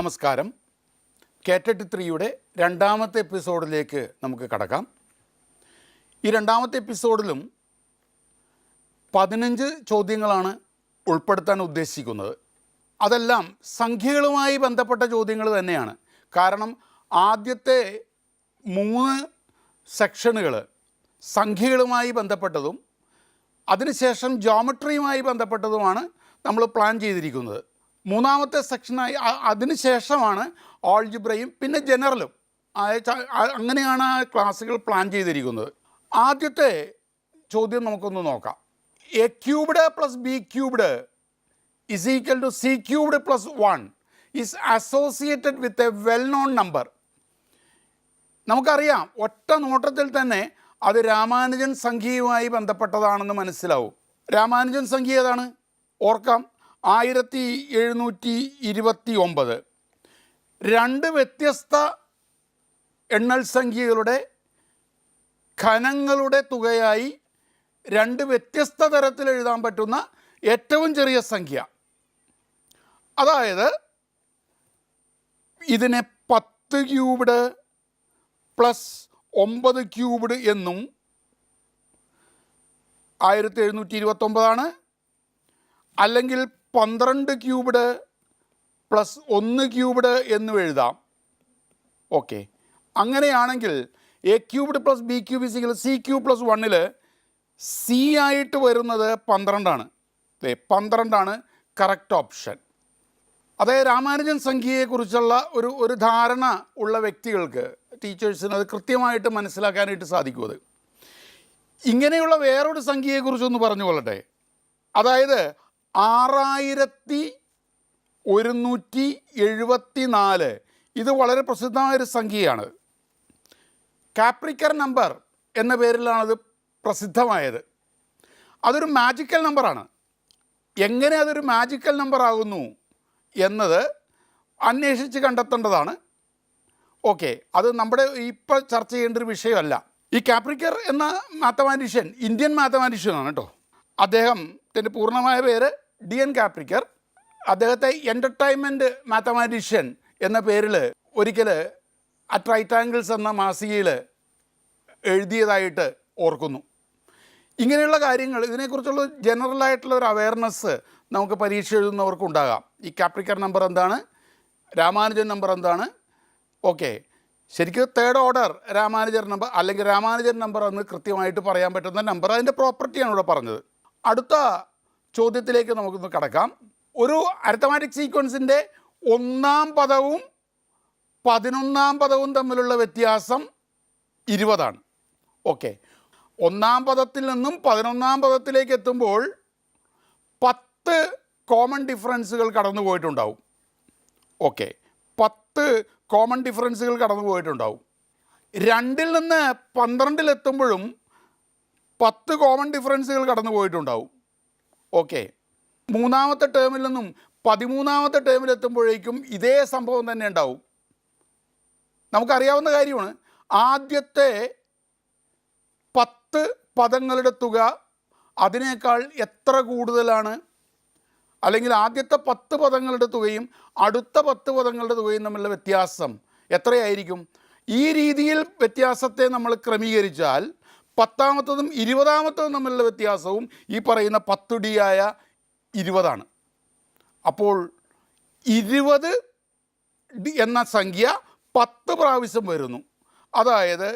നമസ്കാരം. കേറ്ററ്റ് 3യുടെ രണ്ടാമത്തെ എപ്പിസോഡിലേക്ക് നമുക്ക് കടക്കാം. ഈ രണ്ടാമത്തെ എപ്പിസോഡിലും 15 ചോദ്യങ്ങളാണ് ഉൾപ്പെടുത്താൻ ഉദ്ദേശിക്കുന്നത്. അതെല്ലാം സംഖ്യകളുമായി ബന്ധപ്പെട്ട ചോദ്യങ്ങൾ തന്നെയാണ്. കാരണം ആദ്യത്തെ 3 സെക്ഷനുകൾ സംഖ്യകളുമായി ബന്ധപ്പെട്ടതും അതിനുശേഷം ജോമെട്രിയുമായി ബന്ധപ്പെട്ടതുമാണ് നമ്മൾ പ്ലാൻ ചെയ്തിരിക്കുന്നത്. മൂന്നാമത്തെ സെക്ഷനായി അതിനുശേഷമാണ് ആൾജിബ്രയും പിന്നെ ജനറലും. അങ്ങനെയാണ് ആ ക്ലാസ്സുകൾ പ്ലാൻ ചെയ്തിരിക്കുന്നത്. ആദ്യത്തെ ചോദ്യം നമുക്കൊന്ന് നോക്കാം. A cubed plus B cubed is equal to C cubed plus 1 is associated with a well known number. നമുക്കറിയാം, ഒറ്റ നോട്ടത്തിൽ തന്നെ അത് രാമാനുജൻ സംഖ്യയുമായി ബന്ധപ്പെട്ടതാണെന്ന് മനസ്സിലാവും. രാമാനുജൻ സംഖ്യ ഏതാണ്? ഓർക്കാം, 1729. 2 വ്യത്യസ്ത എണ്ണൽ സംഖ്യകളുടെ ഘനങ്ങളുടെ തുകയായി 2 വ്യത്യസ്ത തരത്തിൽ എഴുതാൻ പറ്റുന്ന ഏറ്റവും ചെറിയ സംഖ്യ. അതായത് ഇതിനെ 10 ക്യൂബ്ഡ് പ്ലസ് 9 ക്യൂബ്ഡ് എന്നും 1729 അല്ലെങ്കിൽ 12 ക്യൂബ്ഡ് പ്ലസ് 1 ക്യൂബ്ഡ് എന്നും എഴുതാം. ഓക്കെ, അങ്ങനെയാണെങ്കിൽ A cubed plus B cube is equal C cube plus 1ൽ സി ആയിട്ട് വരുന്നത് 12ആണ്. 12ആണ് കറക്റ്റ് ഓപ്ഷൻ. അതായത് രാമാനുജൻ സംഖ്യയെക്കുറിച്ചുള്ള ഒരു ധാരണ ഉള്ള വ്യക്തികൾക്ക്, ടീച്ചേഴ്സിന് അത് കൃത്യമായിട്ട് മനസ്സിലാക്കാനായിട്ട് സാധിക്കും. അത് ഇങ്ങനെയുള്ള വേറൊരു സംഖ്യയെക്കുറിച്ചൊന്ന് പറഞ്ഞു കൊള്ളട്ടെ. അതായത് 6174. ഇത് വളരെ പ്രസിദ്ധമായൊരു സംഖ്യയാണ്. കാപ്രിക്കർ നമ്പർ എന്ന പേരിലാണത് പ്രസിദ്ധമായത്. അതൊരു മാജിക്കൽ നമ്പറാണ്. എങ്ങനെ അതൊരു മാജിക്കൽ നമ്പർ ആകുന്നു എന്നത് അന്വേഷിച്ച് കണ്ടെത്തേണ്ടതാണ്. ഓക്കെ, അത് നമ്മുടെ ഇപ്പോൾ ചർച്ച ചെയ്യേണ്ട ഒരു വിഷയമല്ല. ഈ കാപ്രിക്കർ എന്ന മാത്തമാറ്റീഷ്യൻ ഇന്ത്യൻ മാത്തമാറ്റീഷ്യനാണ് കേട്ടോ. അദ്ദേഹത്തിൻ്റെ പൂർണ്ണമായ പേര് DN കാപ്രിക്കർ. അദ്ദേഹത്തെ എൻ്റർടൈൻമെൻറ്റ് മാത്തമാറ്റീഷ്യൻ എന്ന പേരിൽ ഒരിക്കൽ അറ്റ് റൈറ്റ് ആംഗിൾസ് എന്ന മാസികയിൽ എഴുതിയതായിട്ട് ഓർക്കുന്നു. ഇങ്ങനെയുള്ള കാര്യങ്ങൾ, ഇതിനെക്കുറിച്ചുള്ള ജനറലായിട്ടുള്ള ഒരു അവയർനെസ് നമുക്ക് പരീക്ഷ എഴുതുന്നവർക്കുണ്ടാകാം. ഈ കാപ്രിക്കർ നമ്പർ എന്താണ്, രാമാനുജൻ നമ്പർ എന്താണ്. ഓക്കെ, ശരിക്കും തേർഡ് ഓർഡർ രാമാനുജൻ നമ്പർ അല്ലെങ്കിൽ രാമാനുജൻ നമ്പർ എന്ന് കൃത്യമായിട്ട് പറയാൻ പറ്റുന്ന നമ്പർ, അതിൻ്റെ പ്രോപ്പർട്ടിയാണ് ഇവിടെ പറഞ്ഞത്. അടുത്ത ചോദ്യത്തിലേക്ക് നമുക്കൊന്ന് കടക്കാം. ഒരു അരിത്തമാറ്റിക് സീക്വൻസിൻ്റെ 1ാം പദവും 11ാം പദവും തമ്മിലുള്ള വ്യത്യാസം 20ആണ്. ഓക്കെ, 1ാം പദത്തിൽ നിന്നും 11ാം പദത്തിലേക്ക് എത്തുമ്പോൾ 10 കോമൺ ഡിഫറൻസുകൾ കടന്നു പോയിട്ടുണ്ടാവും. ഓക്കെ, 10 കോമൺ ഡിഫറൻസുകൾ കടന്നു പോയിട്ടുണ്ടാവും. 2ൽ നിന്ന് 12 10 കോമൺ ഡിഫറൻസുകൾ കടന്നു പോയിട്ടുണ്ടാവും. ഓക്കെ, 3ാമത്തെ ടേമിൽ നിന്നും 13ാമത്തെ ടേമിലെത്തുമ്പോഴേക്കും ഇതേ സംഭവം തന്നെ ഉണ്ടാവും. നമുക്കറിയാവുന്ന കാര്യമാണ്, ആദ്യത്തെ 10 പദങ്ങളുടെ തുക അതിനേക്കാൾ എത്ര കൂടുതലാണ്, അല്ലെങ്കിൽ ആദ്യത്തെ 10 പദങ്ങളുടെ തുകയും അടുത്ത 10 പദങ്ങളുടെ തുകയും തമ്മിലുള്ള വ്യത്യാസം എത്രയായിരിക്കും? ഈ രീതിയിൽ വ്യത്യാസത്തെ നമ്മൾ ക്രമീകരിച്ചാൽ 10ാമത്തതും 20ാമത്തതും തമ്മിലുള്ള വ്യത്യാസവും ഈ പറയുന്ന 10D ആയ 20ആണ്. അപ്പോൾ 20 എന്ന സംഖ്യ 10 പ്രാവശ്യം വരുന്നു. അതായത്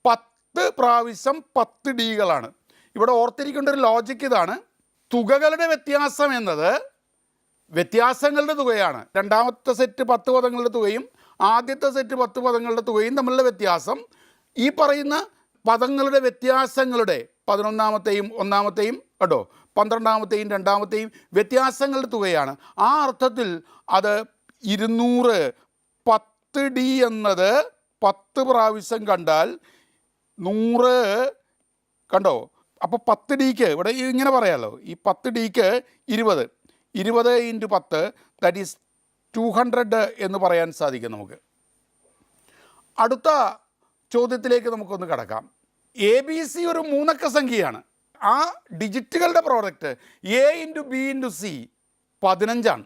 10 പ്രാവശ്യം 10Dകളാണ്. ഇവിടെ ഓർത്തിരിക്കേണ്ട ഒരു ലോജിക്ക് ഇതാണ്. തുകകളുടെ വ്യത്യാസം എന്നത് വ്യത്യാസങ്ങളുടെ തുകയാണ്. രണ്ടാമത്തെ സെറ്റ് 10 പദങ്ങളുടെ തുകയും ആദ്യത്തെ സെറ്റ് 10 പദങ്ങളുടെ തുകയും തമ്മിലുള്ള വ്യത്യാസം ഈ പറയുന്ന പദങ്ങളുടെ വ്യത്യാസങ്ങളുടെ 11ാമത്തെയും 1ാമത്തെയും കേട്ടോ 12ാമത്തെയും 2ാമത്തെയും വ്യത്യാസങ്ങളുടെ തുകയാണ്. ആ അർത്ഥത്തിൽ അത് 200 10D എന്നത് 10 പ്രാവശ്യം കണ്ടാൽ 100 കണ്ടോ. അപ്പോൾ 10Dക്ക് ഇവിടെ ഇങ്ങനെ പറയാമല്ലോ, ഈ 10Dക്ക് 20 × 10 ദാറ്റ് ഈസ് 200 എന്ന് പറയാൻ സാധിക്കും നമുക്ക്. അടുത്ത ചോദ്യത്തിലേക്ക് നമുക്കൊന്ന് കടക്കാം. ABC ഒരു 3 അക്ക സംഖ്യയാണ്. ആ ഡിജിറ്റുകളുടെ പ്രോഡക്റ്റ് A × B × C 15ആണ്.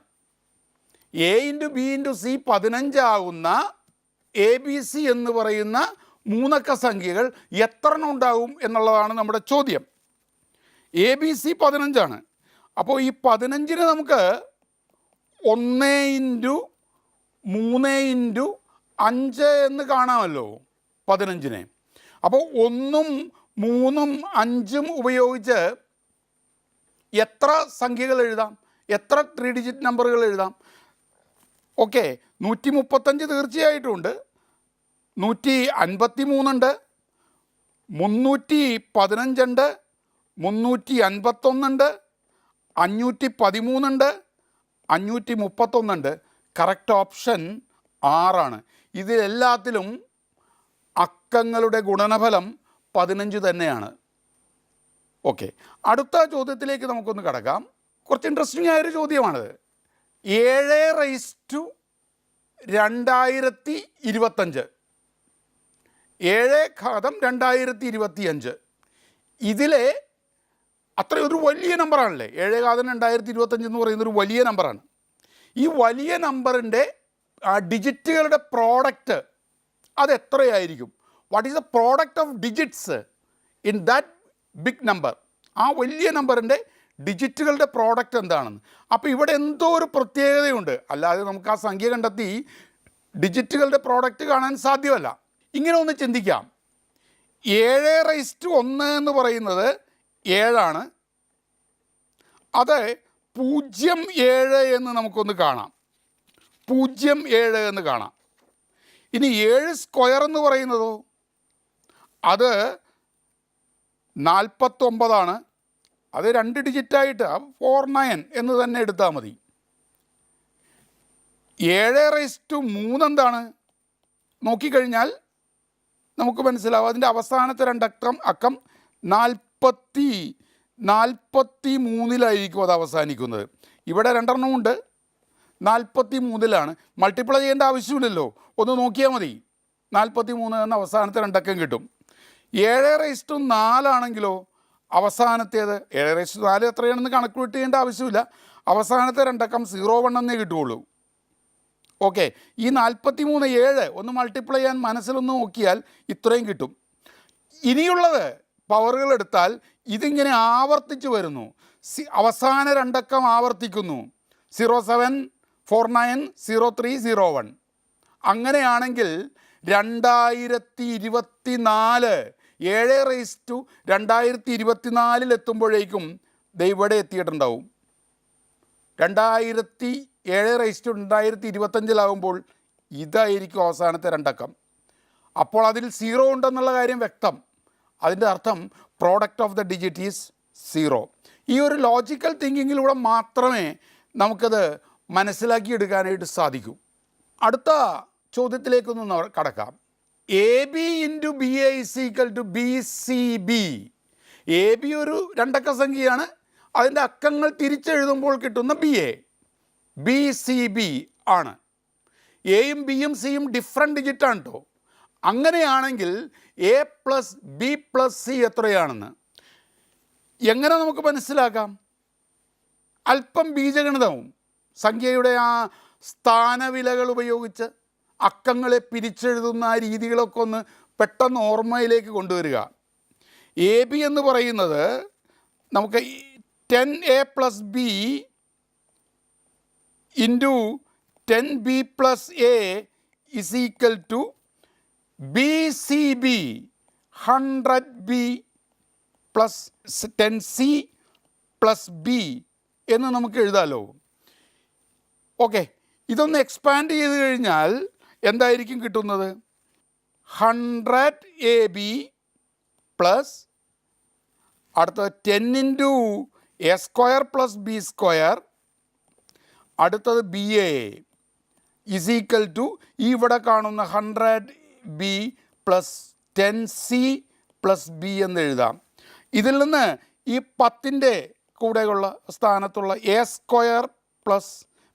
A into B into C 15 ആകുന്ന എ ബി സി എന്ന് പറയുന്ന മൂന്നക്ക സംഖ്യകൾ എത്ര എണ്ണം ഉണ്ടാകും എന്നുള്ളതാണ് നമ്മുടെ ചോദ്യം. എ ബി സി 15 അപ്പോൾ ഈ 15 നമുക്ക് 1 ഇൻറ്റു 3 ഇൻറ്റു 5 എന്ന് കാണാമല്ലോ 15. അപ്പോൾ 1ഉം 3ഉം 5ഉം ഉപയോഗിച്ച് എത്ര സംഖ്യകൾ എഴുതാം, എത്ര 3 ഡിജിറ്റ് നമ്പറുകൾ എഴുതാം? ഓക്കെ, 135 തീർച്ചയായിട്ടും ഉണ്ട്, 153 ഉണ്ട്, 315 ഉണ്ട്, 351 ഉണ്ട്, 513 ഉണ്ട്, 531 ഉണ്ട്. Correct option 6. ഇതിലെല്ലാത്തിലും അക്കങ്ങളുടെ ഗുണനഫലം 15 തന്നെയാണ്. ഓക്കെ, അടുത്ത ചോദ്യത്തിലേക്ക് നമുക്കൊന്ന് കടക്കാം. കുറച്ച് ഇൻട്രസ്റ്റിംഗ് ആയൊരു ചോദ്യമാണിത്. 7/2025 7/2025 ഇതിലെ അത്രയൊരു വലിയ നമ്പറാണല്ലേ. 7/2025 എന്ന് പറയുന്നൊരു വലിയ നമ്പറാണ്. ഈ വലിയ നമ്പറിൻ്റെ ഡിജിറ്റുകളുടെ പ്രോഡക്റ്റ് അത് എത്രയായിരിക്കും? What is the product of digits in that big number? ആ വലിയ നമ്പറിൻ്റെ ഡിജിറ്റുകളുടെ പ്രോഡക്റ്റ് എന്താണെന്ന്. അപ്പോൾ ഇവിടെ എന്തോ ഒരു പ്രത്യേകതയുണ്ട്, അല്ലാതെ നമുക്ക് ആ സംഖ്യ കണ്ടെത്തി ഡിജിറ്റുകളുടെ പ്രോഡക്റ്റ് കാണാൻ സാധ്യമല്ല. ഇങ്ങനെ ഒന്ന് ചിന്തിക്കാം. 7/1 എന്ന് പറയുന്നത് 7. അത് 0.7 എന്ന് നമുക്കൊന്ന് കാണാം, 0.7 എന്ന് കാണാം. ഇനി 7 സ്ക്വയർ എന്ന് പറയുന്നതോ അത് 49. അത് 2 ഡിജിറ്റായിട്ട് 49 എന്ന് തന്നെ എടുത്താൽ മതി. 7/3 എന്താണ് നോക്കിക്കഴിഞ്ഞാൽ നമുക്ക് മനസ്സിലാവും. അതിൻ്റെ അവസാനത്തെ 2 അക്കം 43-ലായിരിക്കും അത് അവസാനിക്കുന്നത്. ഇവിടെ 2 എണ്ണം ഉണ്ട്, 43-ലാണ്. മൾട്ടിപ്ലൈ ചെയ്യേണ്ട ആവശ്യമില്ലല്ലോ, ഒന്ന് നോക്കിയാൽ മതി. 43 എന്ന അവസാനത്തെ 2 അക്കം കിട്ടും. 7/4 ആണെങ്കിലോ അവസാനത്തേത് 7/4 എത്രയാണെന്ന് കണക്ക് ചെയ്യേണ്ട ആവശ്യമില്ല. അവസാനത്തെ 2 അക്കം 01 എന്നേ കിട്ടുകയുള്ളൂ. ഓക്കെ, ഈ 43 7 ഒന്ന് മൾട്ടിപ്ലൈ ചെയ്യാൻ മനസ്സിലൊന്ന് നോക്കിയാൽ ഇത്രയും കിട്ടും. ഇനിയുള്ളത് പവറുകൾ എടുത്താൽ ഇതിങ്ങനെ ആവർത്തിച്ച് വരുന്നു. അവസാന 2 അക്കം ആവർത്തിക്കുന്നു. 07, 49, 03, 01. അങ്ങനെയാണെങ്കിൽ 2024 7/2024 എത്തുമ്പോഴേക്കും ഇവിടെ എത്തിയിട്ടുണ്ടാവും. 7/2025 ഇതായിരിക്കും അവസാനത്തെ 2 അക്കം. അപ്പോൾ അതിൽ 0 ഉണ്ടെന്നുള്ള കാര്യം വ്യക്തം. അതിൻ്റെ അർത്ഥം product of the digit is 0. ഈ ഒരു ലോജിക്കൽ തിങ്കിങ്ങിലൂടെ മാത്രമേ നമുക്കത് മനസ്സിലാക്കിയെടുക്കാനായിട്ട് സാധിക്കൂ. അടുത്ത ചോദ്യത്തിലേക്കൊന്ന് കടക്കാം. AB into BA is equal to BCB. AB ഒരു 2 അക്ക സംഖ്യയാണ്, അതിൻ്റെ അക്കങ്ങൾ തിരിച്ചെഴുതുമ്പോൾ കിട്ടുന്ന BA. BCB ആണ്. എയും ബിയും സിയും ഡിഫറെൻറ്റ് ഡിജിറ്റാണ് കേട്ടോ. അങ്ങനെയാണെങ്കിൽ A + B + C എത്രയാണെന്ന് എങ്ങനെ നമുക്ക് മനസ്സിലാക്കാം? അല്പം ബീജഗണിതവും സംഖ്യയുടെ ആ സ്ഥാനവിലകൾ ഉപയോഗിച്ച് അക്കങ്ങളെ പിരിച്ചെഴുതുന്ന ആ രീതികളൊക്കെ ഒന്ന് പെട്ടെന്ന് ഓർമ്മയിലേക്ക് കൊണ്ടുവരിക. AB എന്ന് പറയുന്നത് നമുക്ക് 10A + B into 10B + A is equal to BCB 100B + 10C + B എന്ന് നമുക്ക് എഴുതാമല്ലോ. ഓക്കെ, ഇതൊന്ന് എക്സ്പാൻഡ് ചെയ്ത് കഴിഞ്ഞാൽ എന്തായിരിക്കും കിട്ടുന്നത്? 100AB പ്ലസ് അടുത്തത് 10 ഇൻറ്റു A² + B², അടുത്തത് BA ഇസ് ഈക്വൽ ടു ഇവിടെ കാണുന്ന 100B + 10C + B എന്ന് എഴുതാം. ഇതിൽ നിന്ന് ഈ 10ൻ്റെ കൂടെയുള്ള സ്ഥാനത്തുള്ള A² +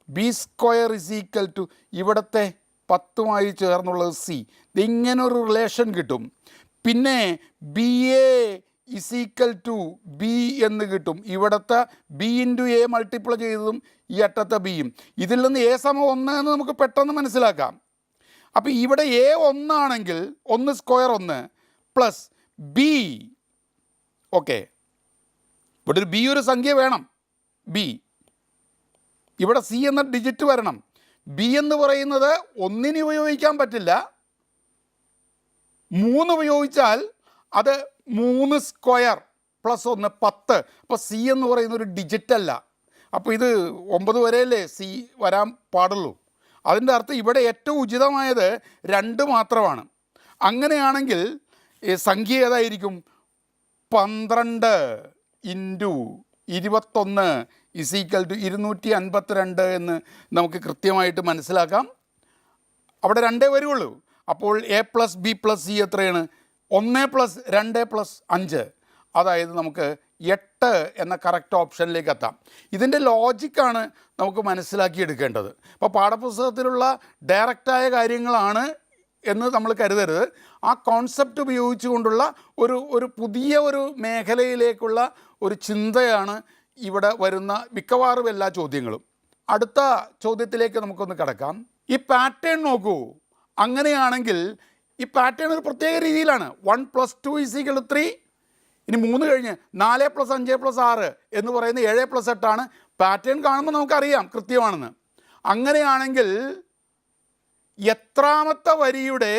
B² is equal to ഇവിടുത്തെ 10മായി ചേർന്നുള്ളത് C. ഇതിങ്ങനൊരു റിലേഷൻ കിട്ടും. പിന്നെ BA = ബി എന്ന് കിട്ടും. ഇവിടുത്തെ ബി ഇൻറ്റു എ മൾട്ടിപ്ലൈ ചെയ്തതും ഈ അറ്റത്തെ ബിയും. ഇതിൽ നിന്ന് എ സമം 1 എന്ന് നമുക്ക് പെട്ടെന്ന് മനസ്സിലാക്കാം. അപ്പോൾ ഇവിടെ എ 1 ആണെങ്കിൽ 1 സ്ക്വയർ 1 പ്ലസ് ബി. ഓക്കെ, ഇവിടെ ഒരു ബി ഒരു സംഖ്യ വേണം. ബി ഇവിടെ സി എന്ന ഡിജിറ്റ് വരണം. ബി എന്ന് പറയുന്നത് 1 ഉപയോഗിക്കാൻ പറ്റില്ല. 3 ഉപയോഗിച്ചാൽ അത് 3 സ്ക്വയർ പ്ലസ് 1 10. അപ്പോൾ സി എന്ന് പറയുന്ന ഒരു ഡിജിറ്റ് അല്ല. അപ്പോൾ ഇത് 9 വരെയല്ലേ സി വരാൻ പാടുള്ളൂ. അതിൻ്റെ അർത്ഥം ഇവിടെ ഏറ്റവും ഉചിതമായത് 2 മാത്രമാണ്. അങ്ങനെയാണെങ്കിൽ സംഖ്യ ഏതായിരിക്കും? 12 ഇൻറ്റു 21 = 252 എന്ന് നമുക്ക് കൃത്യമായിട്ട് മനസ്സിലാക്കാം. അവിടെ 2 വരുള്ളൂ. അപ്പോൾ A plus B plus C എത്രയാണ്? 1 + 2 + 5, അതായത് നമുക്ക് 8 എന്ന കറക്റ്റ് ഓപ്ഷനിലേക്ക് എത്താം. ഇതിൻ്റെ ലോജിക്കാണ് നമുക്ക് മനസ്സിലാക്കിയെടുക്കേണ്ടത്. അപ്പോൾ പാഠപുസ്തകത്തിലുള്ള ഡയറക്റ്റായ കാര്യങ്ങളാണ് എന്ന് നമ്മൾ കരുതരുത്. ആ കോൺസെപ്റ്റ് ഉപയോഗിച്ചുകൊണ്ടുള്ള ഒരു പുതിയ ഒരു മേഖലയിലേക്കുള്ള ഒരു ചിന്തയാണ് ഇവിടെ വരുന്ന മിക്കവാറും എല്ലാ ചോദ്യങ്ങളും. അടുത്ത ചോദ്യത്തിലേക്ക് നമുക്കൊന്ന് കിടക്കാം. ഈ പാറ്റേൺ നോക്കൂ. അങ്ങനെയാണെങ്കിൽ ഈ പാറ്റേൺ ഒരു പ്രത്യേക രീതിയിലാണ്. 1 + 2 = 3. ഇനി 3 കഴിഞ്ഞ് 4 + 5 + 6 എന്ന് പറയുന്ന 7 + 8 ആണ്. പാറ്റേൺ കാണുമ്പോൾ നമുക്കറിയാം കൃത്യമാണെന്ന്. അങ്ങനെയാണെങ്കിൽ എത്രാമത്തെ വരിയുടെ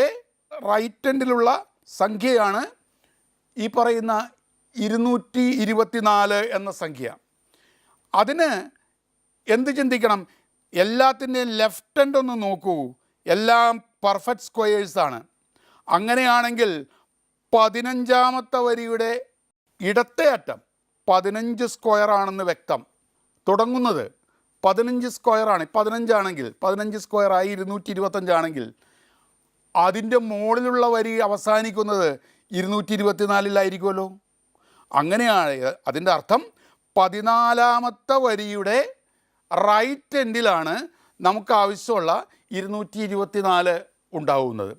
റൈറ്റ് എൻഡിലുള്ള സംഖ്യയാണ് ഈ പറയുന്ന 224 എന്ന സംഖ്യ? അതിന് എന്ത് ചിന്തിക്കണം? എല്ലാത്തിൻ്റെയും ലെഫ്റ്റ് എൻഡ് ഒന്ന് നോക്കൂ. എല്ലാം പെർഫെക്റ്റ് സ്ക്വയേഴ്സാണ്. അങ്ങനെയാണെങ്കിൽ 15ാമത്തെ വരിയുടെ ഇടത്തെ അറ്റം 15 സ്ക്വയർ ആണെന്ന് വ്യക്തം. തുടങ്ങുന്നത് 15 സ്ക്വയറാണ്. 15 ആണെങ്കിൽ 15 സ്ക്വയറായി 225 ആണെങ്കിൽ അതിൻ്റെ മുകളിലുള്ള വരി അവസാനിക്കുന്നത് 224-ലായിരിക്കുമല്ലോ. അങ്ങനെയാണ് അതിൻ്റെ അർത്ഥം 14ാമത്തെ വരിയുടെ റൈറ്റ് എൻഡിലാണ് നമുക്ക് ആവശ്യമുള്ള 224 ഉണ്ടാവുന്നത്.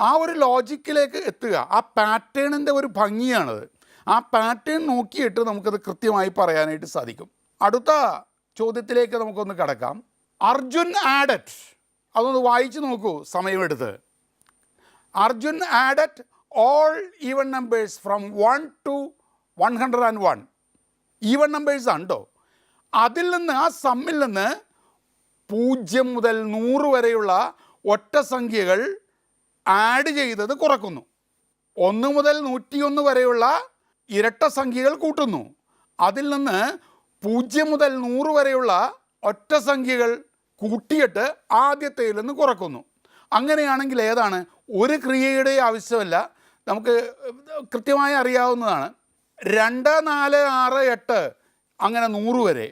ആ ഒരു ലോജിക്കിലേക്ക് എത്തുക. ആ പാറ്റേണിൻ്റെ ഒരു ഭംഗിയാണത്. ആ പാറ്റേൺ നോക്കിയിട്ട് നമുക്കത് കൃത്യമായി പറയാനായിട്ട് സാധിക്കും. അടുത്ത ചോദ്യത്തിലേക്ക് നമുക്കൊന്ന് കിടക്കാം. അർജുൻ ആഡഡ്, അതൊന്ന് വായിച്ച് നോക്കൂ സമയമെടുത്ത്. Arjun added all even numbers from 1 to 101. Even numbers ഉണ്ടോ? അതിൽ നിന്ന്, ആ സമ്മിൽ നിന്ന് 0 മുതൽ 100 വരെയുള്ള ഒറ്റ സംഖ്യകൾ ആഡ് ചെയ്തത് കുറക്കുന്നു. 1 മുതൽ 101 വരെയുള്ള ഇരട്ട സംഖ്യകൾ കൂട്ടുന്നു. അതിൽ നിന്ന് 0 മുതൽ 100 വരെയുള്ള ഒറ്റ സംഖ്യകൾ കൂട്ടിയിട്ട് ആദ്യത്തേതിൽ നിന്ന് കുറക്കുന്നു. അങ്ങനെയാണെങ്കിൽ ഏതാണ്? ഒരു ക്രിയയുടെ ആവശ്യമില്ല, നമുക്ക് കൃത്യമായി അറിയാവുന്നതാണ്. 2, 4, 6, 8 അങ്ങനെ 100 വരെ.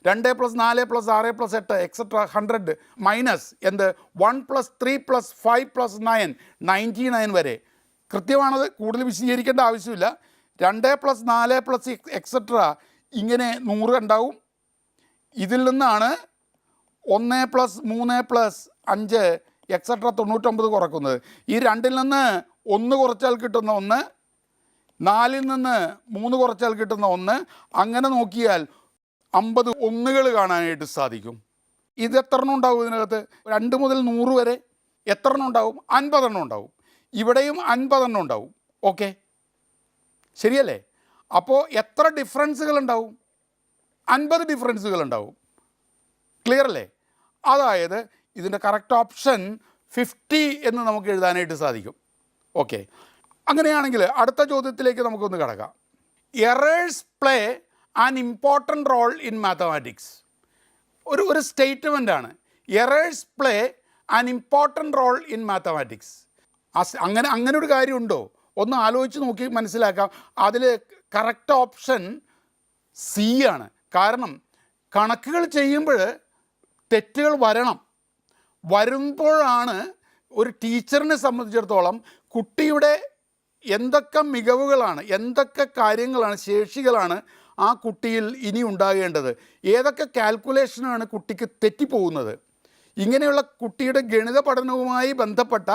2 + 4 + 6 + 8 എക്സെട്ര 100 മൈനസ് എന്ത് 1 + 3 + 5 + 9 99 വരെ. കൃത്യമാണത്, കൂടുതൽ വിശദീകരിക്കേണ്ട ആവശ്യമില്ല. 2 + 4 + എക്സെട്ര ഇങ്ങനെ 100 ഉണ്ടാവും. ഇതിൽ നിന്നാണ് 1 + 3 + 5 എക്സെട്ര 99 കുറക്കുന്നത്. ഈ 2ൽ നിന്ന് 1 കുറച്ചാൽ കിട്ടുന്ന 1, 4ൽ നിന്ന് 3 കുറച്ചാൽ കിട്ടുന്ന 1, അങ്ങനെ നോക്കിയാൽ 50 ഒന്നുകൾ കാണാനായിട്ട് സാധിക്കും. ഇത് എത്ര എണ്ണം ഉണ്ടാവും ഇതിനകത്ത്? 2 മുതൽ 100 വരെ എത്ര എണ്ണം ഉണ്ടാവും? 50 എണ്ണം ഉണ്ടാവും. ഇവിടെയും 50 എണ്ണം ഉണ്ടാവും. ഓക്കെ, ശരിയല്ലേ? അപ്പോൾ എത്ര ഡിഫറൻസുകൾ ഉണ്ടാവും? 50 ഡിഫറൻസുകൾ ഉണ്ടാവും. ക്ലിയർ അല്ലേ? അതായത് ഇതിൻ്റെ കറക്റ്റ് ഓപ്ഷൻ 50 എന്ന് നമുക്ക് എഴുതാനായിട്ട് സാധിക്കും. ഓക്കെ, അങ്ങനെയാണെങ്കിൽ അടുത്ത ചോദ്യത്തിലേക്ക് നമുക്കൊന്ന് കിടക്കാം. Errors play an important role in mathematics. ഒരു സ്റ്റേറ്റ്മെൻ്റാണ്. Errors play an important role in mathematics. അങ്ങനെ ഒരു കാര്യമുണ്ടോ? ഒന്ന് ആലോചിച്ച് നോക്കി മനസ്സിലാക്കാം. അതിൽ കറക്റ്റ് ഓപ്ഷൻ സി ആണ്. കാരണം കണക്കുകൾ ചെയ്യുമ്പോൾ തെറ്റുകൾ വരുമ്പോഴാണ് ഒരു ടീച്ചറിനെ സംബന്ധിച്ചിടത്തോളം കുട്ടിയുടെ എന്തൊക്കെ മികവുകളാണ്, എന്തൊക്കെ കാര്യങ്ങളാണ്, ശേഷികളാണ് ആ കുട്ടിയിൽ ഇനി ഉണ്ടാകേണ്ടത്, ഏതൊക്കെ കാൽക്കുലേഷനാണ് കുട്ടിക്ക് തെറ്റിപ്പോകുന്നത്, ഇങ്ങനെയുള്ള കുട്ടിയുടെ ഗണിത പഠനവുമായി ബന്ധപ്പെട്ട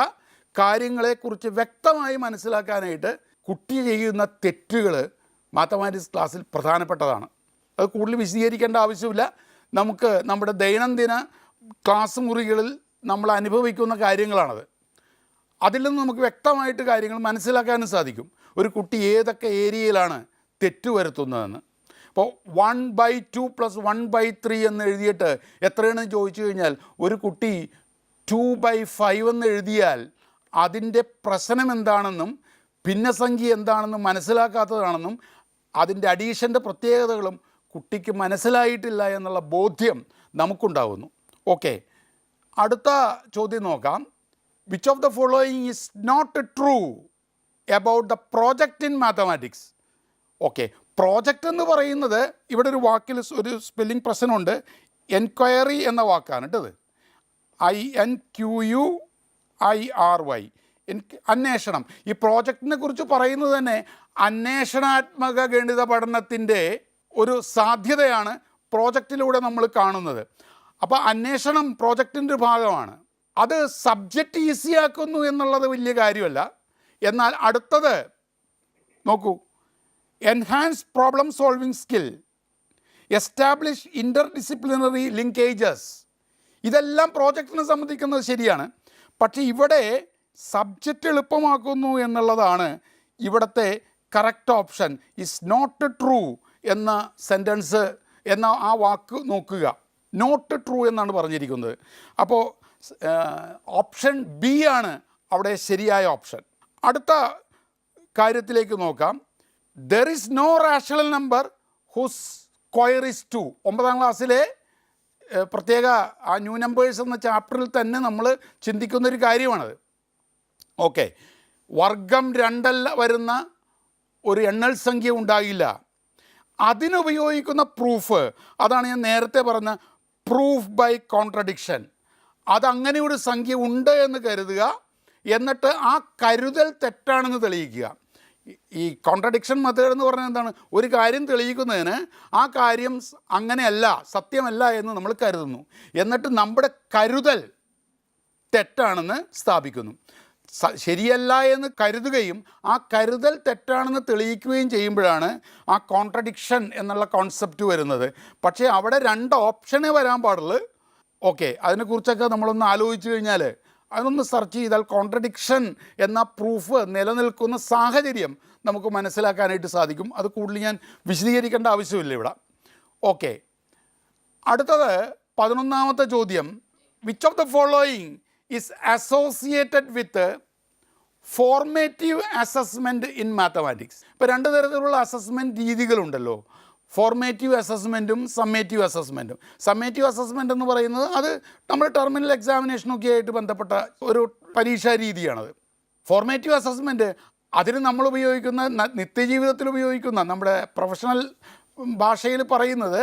കാര്യങ്ങളെക്കുറിച്ച് വ്യക്തമായി മനസ്സിലാക്കാനായിട്ട് കുട്ടി ചെയ്യുന്ന തെറ്റുകൾ മാത്തമാറ്റിക്സ് ക്ലാസ്സിൽ പ്രധാനപ്പെട്ടതാണ്. അത് കൂടുതൽ വിശദീകരിക്കേണ്ട ആവശ്യമില്ല. നമുക്ക് നമ്മുടെ ദൈനംദിന ക്ലാസ് മുറികളിൽ നമ്മൾ അനുഭവിക്കുന്ന കാര്യങ്ങളാണത്. അതിൽ നിന്ന് നമുക്ക് വ്യക്തമായിട്ട് കാര്യങ്ങൾ മനസ്സിലാക്കാനും സാധിക്കും ഒരു കുട്ടി ഏതൊക്കെ ഏരിയയിലാണ് തെറ്റ് വരുത്തുന്നതെന്ന്. ഇപ്പോൾ 1/2 + 1/3 എന്ന് എഴുതിയിട്ട് എത്രയാണെന്ന് ചോദിച്ചു കഴിഞ്ഞാൽ ഒരു കുട്ടി 2/5 എന്ന് എഴുതിയാൽ അതിൻ്റെ പ്രശ്നം എന്താണെന്നും ഭിന്നസംഖ്യ എന്താണെന്നും മനസ്സിലാക്കാത്തതാണെന്നും അതിൻ്റെ അഡീഷൻ്റെ പ്രത്യേകതകളും കുട്ടിക്ക് മനസ്സിലായിട്ടില്ല എന്നുള്ള ബോധ്യം നമുക്കുണ്ടാവുന്നു. ഓക്കെ, അടുത്ത ചോദ്യം നോക്കാം. Which of the following is not true about the project in mathematics? Okay, project എന്ന് പറയുന്നത് ഇവിടെ ഒരു വാക്കിൽ ഒരു സ്പെല്ലിംഗ് പ്രശ്നമുണ്ട്. എൻക്വയറി എന്ന വാക്കാണ് കേട്ടത്. INQUIRY, അന്വേഷണം. ഈ പ്രോജക്റ്റിനെ കുറിച്ച് പറയുന്നത് തന്നെ അന്വേഷണാത്മക ഗണിത പഠനത്തിൻ്റെ ഒരു സാധ്യതയാണ് പ്രോജക്റ്റിലൂടെ നമ്മൾ കാണുന്നത്. അപ്പോൾ അന്വേഷണം പ്രോജക്റ്റിൻ്റെ ഒരു ഭാഗമാണ്. അത് സബ്ജക്റ്റ് ഈസിയാക്കുന്നു എന്നുള്ളത് വലിയ കാര്യമല്ല. എന്നാൽ അടുത്തത് നോക്കൂ, enhance problem solving skill, establish interdisciplinary linkages, ഇതെല്ലാം പ്രോജക്റ്റിനെ സംബന്ധിക്കുന്നത് ശരിയാണ്. പക്ഷേ ഇവിടെ സബ്ജക്റ്റ് എളുപ്പമാക്കുന്നു എന്നുള്ളതാണ് ഇവിടുത്തെ correct option. Is not true എന്ന സെൻറ്റൻസ് എന്ന ആ വാക്ക് നോക്കുക, നോട്ട് ട്രൂ എന്നാണ് പറഞ്ഞിരിക്കുന്നത്. അപ്പോൾ ഓപ്ഷൻ ബി ആണ് അവിടെ ശരിയായ ഓപ്ഷൻ. അടുത്ത കാര്യത്തിലേക്ക് നോക്കാം. There is no rational number whose square is 2. 9ാം ക്ലാസ്സിലെ പ്രത്യേക ആ ന്യൂ നമ്പേഴ്സ് എന്ന ചാപ്റ്ററിൽ തന്നെ നമ്മൾ ചിന്തിക്കുന്നൊരു കാര്യമാണത്. ഓക്കെ, വർഗം 2 വരുന്ന ഒരു എണ്ണൽ സംഖ്യ ഉണ്ടാകില്ല. അതിനുപയോഗിക്കുന്ന പ്രൂഫ്, അതാണ് ഞാൻ നേരത്തെ പറഞ്ഞ പ്രൂഫ് ബൈ കോൺട്രഡിക്ഷൻ. അതങ്ങനെ ഒരു സംഖ്യ ഉണ്ട് എന്ന് കരുതുക, എന്നിട്ട് ആ കരുതൽ തെറ്റാണെന്ന് തെളിയിക്കുക. ഈ കോൺട്രഡിക്ഷൻ മെത്തേഡ് എന്ന് പറഞ്ഞാൽ എന്താണ്? ഒരു കാര്യം തെളിയിക്കുന്നതിന് ആ കാര്യം അങ്ങനെയല്ല, സത്യമല്ല എന്ന് നമ്മൾ കരുതുന്നു, എന്നിട്ട് നമ്മുടെ കരുതൽ തെറ്റാണെന്ന് സ്ഥാപിക്കുന്നു. ശരിയല്ല എന്ന് കരുതുകയും ആ കരുതൽ തെറ്റാണെന്ന് തെളിയിക്കുകയും ചെയ്യുമ്പോഴാണ് ആ കോൺട്രഡിക്ഷൻ എന്നുള്ള കോൺസെപ്റ്റ് വരുന്നത്. പക്ഷേ അവിടെ 2 ഓപ്ഷനേ വരാൻ പാടുള്ളൂ. ഓക്കെ, അതിനെക്കുറിച്ചൊക്കെ നമ്മളൊന്ന് ആലോചിച്ച് കഴിഞ്ഞാൽ, അതൊന്ന് സെർച്ച് ചെയ്താൽ കോൺട്രഡിക്ഷൻ എന്ന പ്രൂഫ് നിലനിൽക്കുന്ന സാഹചര്യം നമുക്ക് മനസ്സിലാക്കാനായിട്ട് സാധിക്കും. അത് കൂടുതൽ ഞാൻ വിശദീകരിക്കേണ്ട ആവശ്യമില്ല ഇവിടെ. ഓക്കെ, അടുത്തത് 11ാമത്തെ ചോദ്യം. Which of the following is associated with formative assessment in mathematics? ഇപ്പോൾ 2 തരത്തിലുള്ള അസസ്മെൻറ്റ് രീതികളുണ്ടല്ലോ, ഫോർമേറ്റീവ് അസസ്മെൻറ്റും സമ്മേറ്റീവ് അസസ്മെൻറ്റും. സമ്മേറ്റീവ് അസസ്മെൻ്റ് എന്ന് പറയുന്നത് അത് നമ്മുടെ ടെർമിനൽ എക്സാമിനേഷനൊക്കെ ആയിട്ട് ബന്ധപ്പെട്ട ഒരു പരീക്ഷാ രീതിയാണത്. ഫോർമേറ്റീവ് അസസ്മെൻറ്റ് അതിന് നമ്മൾ ഉപയോഗിക്കുന്ന നിത്യജീവിതത്തിൽ ഉപയോഗിക്കുന്ന നമ്മുടെ പ്രൊഫഷണൽ ഭാഷയിൽ പറയുന്നത്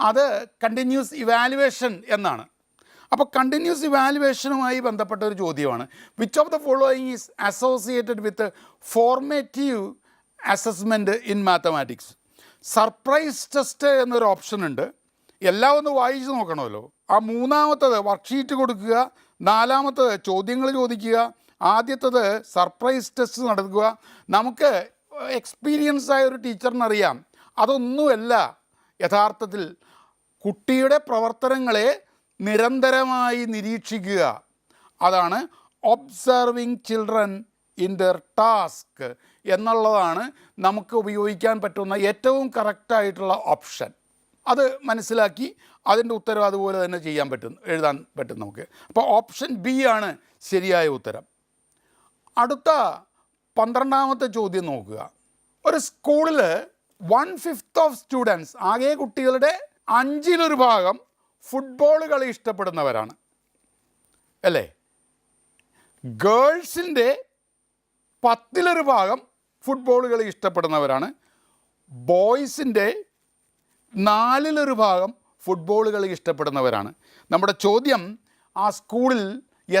അത് കണ്ടിന്യൂസ് ഇവാലുവേഷൻ എന്നാണ്. അപ്പോൾ കണ്ടിന്യൂസ് ഇവാലുവേഷനുമായി ബന്ധപ്പെട്ട ഒരു ചോദ്യമാണ്. Which of the following is associated with formative assessment in mathematics? Surprise test എന്നൊരു ഓപ്ഷൻ ഉണ്ട്. എല്ലാം ഒന്ന് വായിച്ച് നോക്കണമല്ലോ. ആ 3ാമത്തത് വർക്ക്ഷീറ്റ് കൊടുക്കുക, 4ാമത്തത് ചോദ്യങ്ങൾ ചോദിക്കുക, ആദ്യത്തത് സർപ്രൈസ് ടെസ്റ്റ് നടത്തുക. നമുക്ക് എക്സ്പീരിയൻസ് ആയ ഒരു ടീച്ചറിനറിയാം അതൊന്നുമല്ല യഥാർത്ഥത്തിൽ കുട്ടിയുടെ പ്രവർത്തനങ്ങളെ നിരന്തരമായി നിരീക്ഷിക്കുക. അതാണ് observing children in there task എന്നുള്ളതാണ് നമുക്ക് ഉപയോഗിക്കാൻ പറ്റുന്ന ഏറ്റവും കറക്റ്റായിട്ടുള്ള ഓപ്ഷൻ. അത് മനസ്സിലാക്കി അതിൻ്റെ ഉത്തരം അതുപോലെ തന്നെ ചെയ്യാൻ പറ്റും, എഴുതാൻ പറ്റും നമുക്ക്. അപ്പോൾ ഓപ്ഷൻ ബി ആണ് ശരിയായ ഉത്തരം. അടുത്ത 12ാമത്തെ ചോദ്യം നോക്കുക. ഒരു സ്കൂളിൽ 1/5 ഓഫ് സ്റ്റുഡൻസ്, ആകെ കുട്ടികളുടെ 5/1 ഭാഗം ഫുട്ബോൾ കളി ഇഷ്ടപ്പെടുന്നവരാണ് അല്ലേ? ഗേൾസിൻ്റെ 10/1 ഭാഗം ഫുട്ബോൾ കളി ഇഷ്ടപ്പെടുന്നവരാണ്. ബോയ്സിൻ്റെ 4/1 ഭാഗം ഫുട്ബോൾ കളി ഇഷ്ടപ്പെടുന്നവരാണ്. നമ്മുടെ ചോദ്യം ആ സ്കൂളിൽ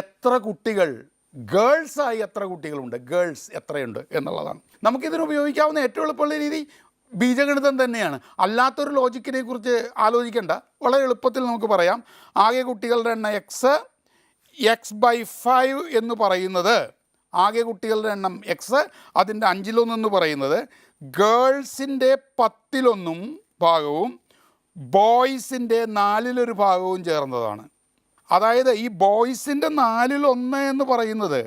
എത്ര കുട്ടികൾ, ഗേൾസായി എത്ര കുട്ടികളുണ്ട്, ഗേൾസ് എത്രയുണ്ട് എന്നുള്ളതാണ്. നമുക്കിതിന് ഉപയോഗിക്കാവുന്ന ഏറ്റവും എളുപ്പമുള്ള രീതി ബീജഗണിതം തന്നെയാണ്. അല്ലാത്തൊരു ലോജിക്കിനെ കുറിച്ച് ആലോചിക്കേണ്ട, വളരെ എളുപ്പത്തിൽ നമുക്ക് പറയാം. ആകെ കുട്ടികളുടെ എണ്ണം x/5 എന്ന് പറയുന്നത്, ആകെ കുട്ടികളുടെ എണ്ണം x, അതിൻ്റെ 5/1 എന്ന് പറയുന്നത് ഗേൾസിൻ്റെ 10 ഭാഗവും ബോയ്സിൻ്റെ 4 ഭാഗവും ചേർന്നതാണ്. അതായത് ഈ ബോയ്സിൻ്റെ 4 എന്ന് പറയുന്നത്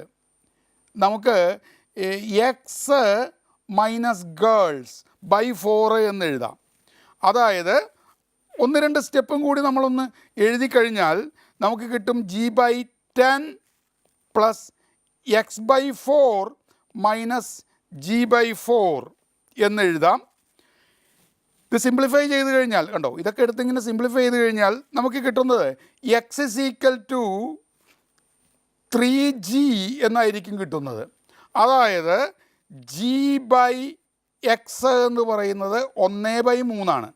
നമുക്ക് എക്സ് മൈനസ് ഗേൾസ് ബൈ 4 എന്ന് എഴുതാം. അതായത് 1-2 സ്റ്റെപ്പും കൂടി നമ്മളൊന്ന് എഴുതി കഴിഞ്ഞാൽ നമുക്ക് കിട്ടും G/10 plus X/4 minus G/4 എന്ന് എഴുതാം. ഇത് സിംപ്ലിഫൈ ചെയ്ത് കഴിഞ്ഞാൽ കണ്ടോ, ഇതൊക്കെ എടുത്തിങ്ങനെ സിംപ്ലിഫൈ ചെയ്ത് കഴിഞ്ഞാൽ നമുക്ക് കിട്ടുന്നത് X = 3G എന്നായിരിക്കും കിട്ടുന്നത്. അതായത് G/X എന്ന് പറയുന്നത് 1/3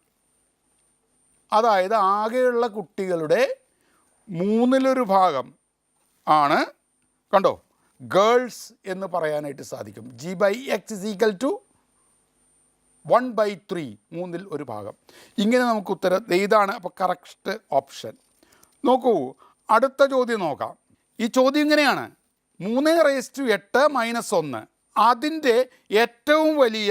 അതായത് ആകെയുള്ള കുട്ടികളുടെ 1/3 ഭാഗം ആണ് കണ്ടോ ഗേൾസ് എന്ന് പറയാനായിട്ട് സാധിക്കും. G/X = 1/3 1/3 ഭാഗം. ഇങ്ങനെ നമുക്ക് ഉത്തരം ഇതാണ്. അപ്പോൾ കറക്റ്റ് ഓപ്ഷൻ. നോക്കൂ, അടുത്ത ചോദ്യം നോക്കാം. ഈ ചോദ്യം ഇങ്ങനെയാണ്: 3⁻8 - 1 അതിൻ്റെ ഏറ്റവും വലിയ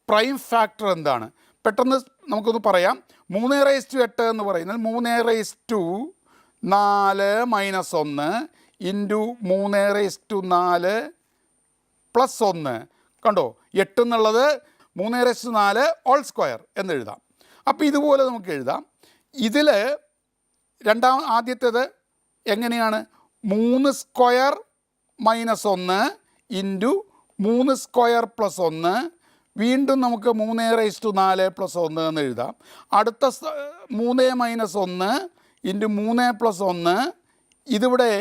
പ്രൈം ഫാക്ടർ എന്താണ്? പെട്ടെന്ന് നമുക്കൊന്ന് പറയാം. 3⁻8 എന്ന് പറയുന്നത് 3⁻4 - 1 ഇൻറ്റു 3⁻4 പ്ലസ് 1 കണ്ടോ, 8 എന്നുള്ളത് 3⁻4 ഹോൾ സ്ക്വയർ എന്നെഴുതാം. അപ്പോൾ ഇതുപോലെ നമുക്ക് എഴുതാം. ഇതിൽ ആദ്യത്തേത് എങ്ങനെയാണ്? 3 square minus 1 into 3 square plus 1 വീണ്ടും നമുക്ക് 3⁻4 പ്ലസ് 1 എന്ന് എഴുതാം. അടുത്ത 3 - 1 ഇൻറ്റു 3 പ്ലസ് 1 ഇതിവിടെ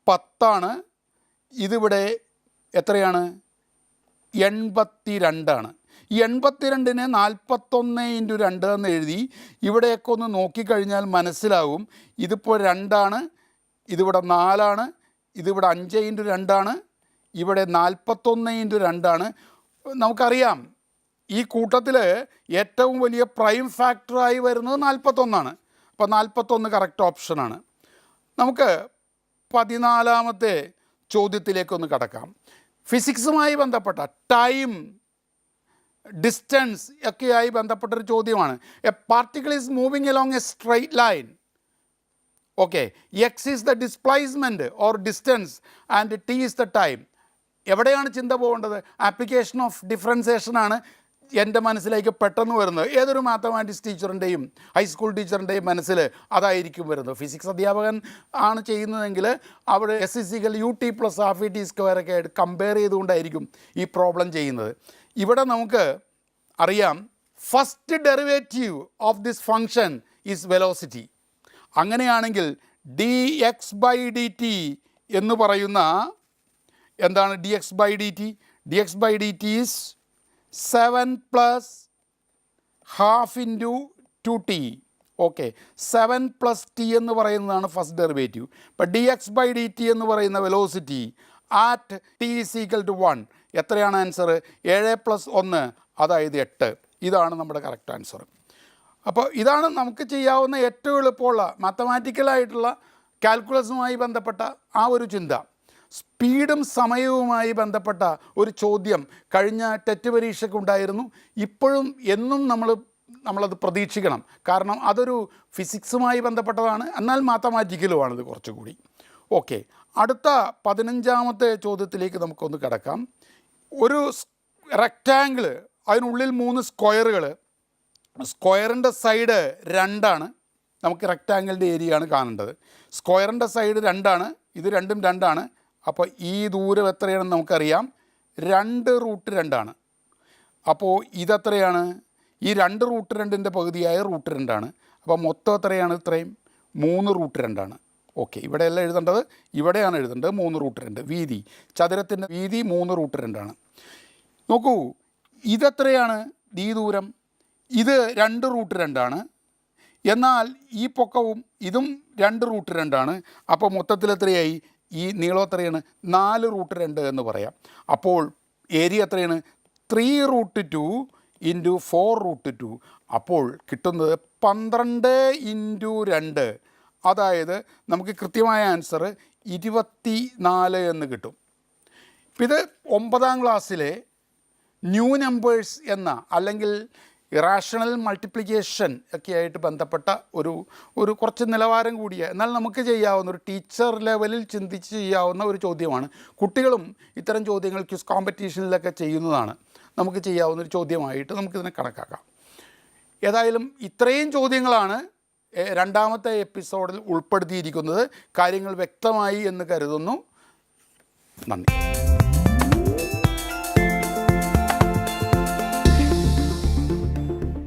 10 ഇതിവിടെ എത്രയാണ്? 82 ഈ 82നെ 41 ഇൻറ്റു 2 എന്ന് എഴുതി ഇവിടെയൊക്കെ ഒന്ന് നോക്കിക്കഴിഞ്ഞാൽ മനസ്സിലാവും. ഇതിപ്പോൾ 2 ഇതിവിടെ 4 ഇതിവിടെ 5 ഇൻറ്റു 2 ഇവിടെ 41 ഇൻറ്റു 2 നമുക്കറിയാം ഈ കൂട്ടത്തിൽ ഏറ്റവും വലിയ പ്രൈം ഫാക്ടറായി വരുന്നത് 41. അപ്പോൾ 41 കറക്റ്റ് ഓപ്ഷനാണ്. നമുക്ക് 14ാമത്തെ ചോദ്യത്തിലേക്കൊന്ന് കടക്കാം. ഫിസിക്സുമായി ബന്ധപ്പെട്ട ടൈം, ഡിസ്റ്റൻസ് ഒക്കെയായി ബന്ധപ്പെട്ടൊരു ചോദ്യമാണ്. A particle is moving along A straight line. Okay, X is the displacement or distance and T is the time. എവിടെയാണ് ചിന്ത പോകേണ്ടത്? ആപ്ലിക്കേഷൻ ഓഫ് ഡിഫറൻസിയേഷനാണ് എൻ്റെ മനസ്സിലേക്ക് പെട്ടെന്ന് വരുന്നത്. ഏതൊരു മാത്തമാറ്റിക്സ് ടീച്ചറിൻ്റെയും ഹൈസ്കൂൾ ടീച്ചറിൻ്റെയും മനസ്സിൽ അതായിരിക്കും വരുന്നത്. ഫിസിക്സ് അധ്യാപകൻ ആണ് ചെയ്യുന്നതെങ്കിൽ അവിടെ S=UT + ½ ഒക്കെ ആയിട്ട് കമ്പയർ ചെയ്തുകൊണ്ടായിരിക്കും ഈ പ്രോബ്ലം ചെയ്യുന്നത്. ഇവിടെ നമുക്ക് അറിയാം first derivative of this function is velocity. അങ്ങനെയാണെങ്കിൽ dx/dt എന്ന് പറയുന്ന എന്താണ് dx/dt? dx/dt is 7 + ½ into 2t. Okay, 7 + t എന്ന് പറയുന്നതാണ് ഫസ്റ്റ് ഡെറിവേറ്റീവ്. ഇപ്പം dx/dt എന്ന് പറയുന്ന വെലോസിറ്റി ആറ്റ് t = 1 എത്രയാണ് ആൻസർ? 7 + 1 അതായത് 8. ഇതാണ് നമ്മുടെ കറക്റ്റ് ആൻസർ. അപ്പോൾ ഇതാണ് നമുക്ക് ചെയ്യാവുന്ന ഏറ്റവും എളുപ്പമുള്ള മാത്തമാറ്റിക്കലായിട്ടുള്ള കാൽക്കുലസുമായി ബന്ധപ്പെട്ട ആ ഒരു ചിന്ത. സ്പീഡും സമയവുമായി ബന്ധപ്പെട്ട ഒരു ചോദ്യം കഴിഞ്ഞ ടെറ്റ് പരീക്ഷയ്ക്കുണ്ടായിരുന്നു. ഇപ്പോഴും എന്നും നമ്മളത് പ്രതീക്ഷിക്കണം. കാരണം അതൊരു ഫിസിക്സുമായി ബന്ധപ്പെട്ടതാണ്, എന്നാൽ മാത്തമാറ്റിക്കലുമാണിത് കുറച്ചുകൂടി. ഓക്കെ, അടുത്ത 15ാമത്തെ ചോദ്യത്തിലേക്ക് നമുക്കൊന്ന് കിടക്കാം. ഒരു റെക്റ്റാങ്കിൾ, അതിനുള്ളിൽ 3 സ്ക്വയറുകൾ. സ്ക്വയറിൻ്റെ സൈഡ് 2 നമുക്ക് റെക്റ്റാങ്കിളിൻ്റെ ഏരിയ ആണ് കാണേണ്ടത്. സ്ക്വയറിൻ്റെ സൈഡ് 2 ഇത് രണ്ടും 2. അപ്പോൾ ഈ ദൂരം എത്രയാണെന്ന് നമുക്കറിയാം, 2√2. അപ്പോൾ ഇതെത്രയാണ്? ഈ 2√2ൻ്റെ പകുതിയായ √2. അപ്പോൾ മൊത്തം എത്രയാണ്? ഇത്രയും 3√2. ഓക്കെ, ഇവിടെയല്ല എഴുതേണ്ടത്, ഇവിടെയാണ് എഴുതേണ്ടത്. 3√2 വീതി, ചതുരത്തിൻ്റെ വീതി 3√2. നോക്കൂ, ഇതെത്രയാണ്? ഈ ദൂരം ഇത് 2√2. എന്നാൽ ഈ പൊക്കവും ഇതും 2√2. അപ്പോൾ മൊത്തത്തിൽ എത്രയായി? ഈ നീളം എത്രയാണ്? 4√2 എന്ന് പറയാം. അപ്പോൾ ഏരിയ എത്രയാണ്? 3√2 ഇൻറ്റു 4√2. അപ്പോൾ കിട്ടുന്നത് 12 ഇൻറ്റു 2. അതായത് നമുക്ക് കൃത്യമായ ആൻസർ 24 എന്ന് കിട്ടും. ഇത് 9ാം ക്ലാസ്സിലെ ന്യൂ നമ്പേഴ്സ് എന്ന അല്ലെങ്കിൽ ഇറാഷണൽ മൾട്ടിപ്ലിക്കേഷൻ ഒക്കെ ആയിട്ട് ബന്ധപ്പെട്ട ഒരു കുറച്ച് നിലവാരം കൂടിയ എന്നാൽ നമുക്ക് ചെയ്യാവുന്ന ഒരു ടീച്ചർ ലെവലിൽ ചിന്തിച്ച് ചെയ്യാവുന്ന ഒരു ചോദ്യമാണ്. കുട്ടികളും ഇത്തരം ചോദ്യങ്ങൾ ക്വിസ് കോമ്പറ്റീഷനിലൊക്കെ ചെയ്യുന്നതാണ്. നമുക്ക് ചെയ്യാവുന്ന ഒരു ചോദ്യമായിട്ട് നമുക്കിതിനെ കണക്കാക്കാം. ഏതായാലും ഇത്രയും ചോദ്യങ്ങളാണ് രണ്ടാമത്തെ എപ്പിസോഡിൽ ഉൾപ്പെടുത്തിയിരിക്കുന്നത്. കാര്യങ്ങൾ വ്യക്തമായി എന്ന് കരുതുന്നു. നന്ദി.